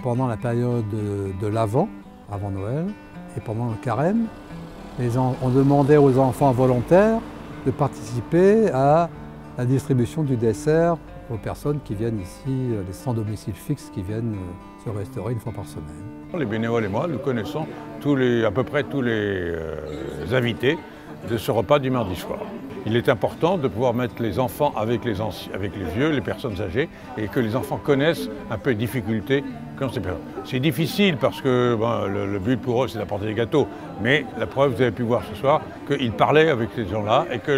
pendant la période de l'Avent, avant Noël, et pendant le Carême, on demandait aux enfants volontaires de participer à la distribution du dessert aux personnes qui viennent ici, les sans domicile fixe qui viennent se restaurer une fois par semaine. Les bénévoles et moi, nous connaissons à peu près tous les invités de ce repas du mardi soir. Il est important de pouvoir mettre les enfants avec les vieux, les personnes âgées, et que les enfants connaissent un peu les difficultés qu'ont ces personnes. C'est difficile parce que le but pour eux, c'est d'apporter des gâteaux. Mais la preuve, vous avez pu voir ce soir, qu'ils parlaient avec ces gens-là et que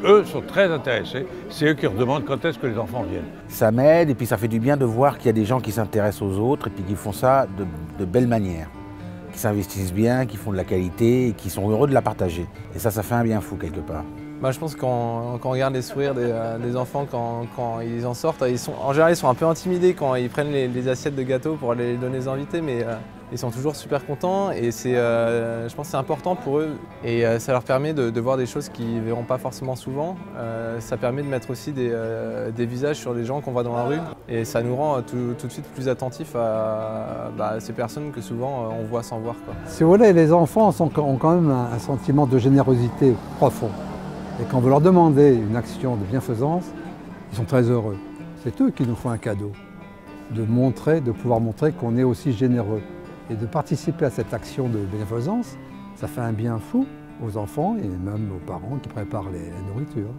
eux sont très intéressés. C'est eux qui redemandent quand est-ce que les enfants viennent. Ça m'aide et puis ça fait du bien de voir qu'il y a des gens qui s'intéressent aux autres et puis qui font ça de belle manière. Qui s'investissent bien, qui font de la qualité et qui sont heureux de la partager. Et ça fait un bien fou quelque part. Je pense que quand on regarde les sourires des enfants quand ils en sortent, en général ils sont un peu intimidés quand ils prennent les assiettes de gâteaux pour aller les donner aux invités, mais ils sont toujours super contents et je pense que c'est important pour eux et ça leur permet de voir des choses qu'ils ne verront pas forcément souvent. Ça permet de mettre aussi des visages sur les gens qu'on voit dans la rue et ça nous rend tout de suite plus attentifs à ces personnes que souvent on voit sans voir, quoi. Si vous voulez, les enfants ont quand même un sentiment de générosité profond. Et quand vous leur demandez une action de bienfaisance, ils sont très heureux. C'est eux qui nous font un cadeau, de pouvoir montrer qu'on est aussi généreux. Et de participer à cette action de bienfaisance, ça fait un bien fou aux enfants et même aux parents qui préparent les nourritures.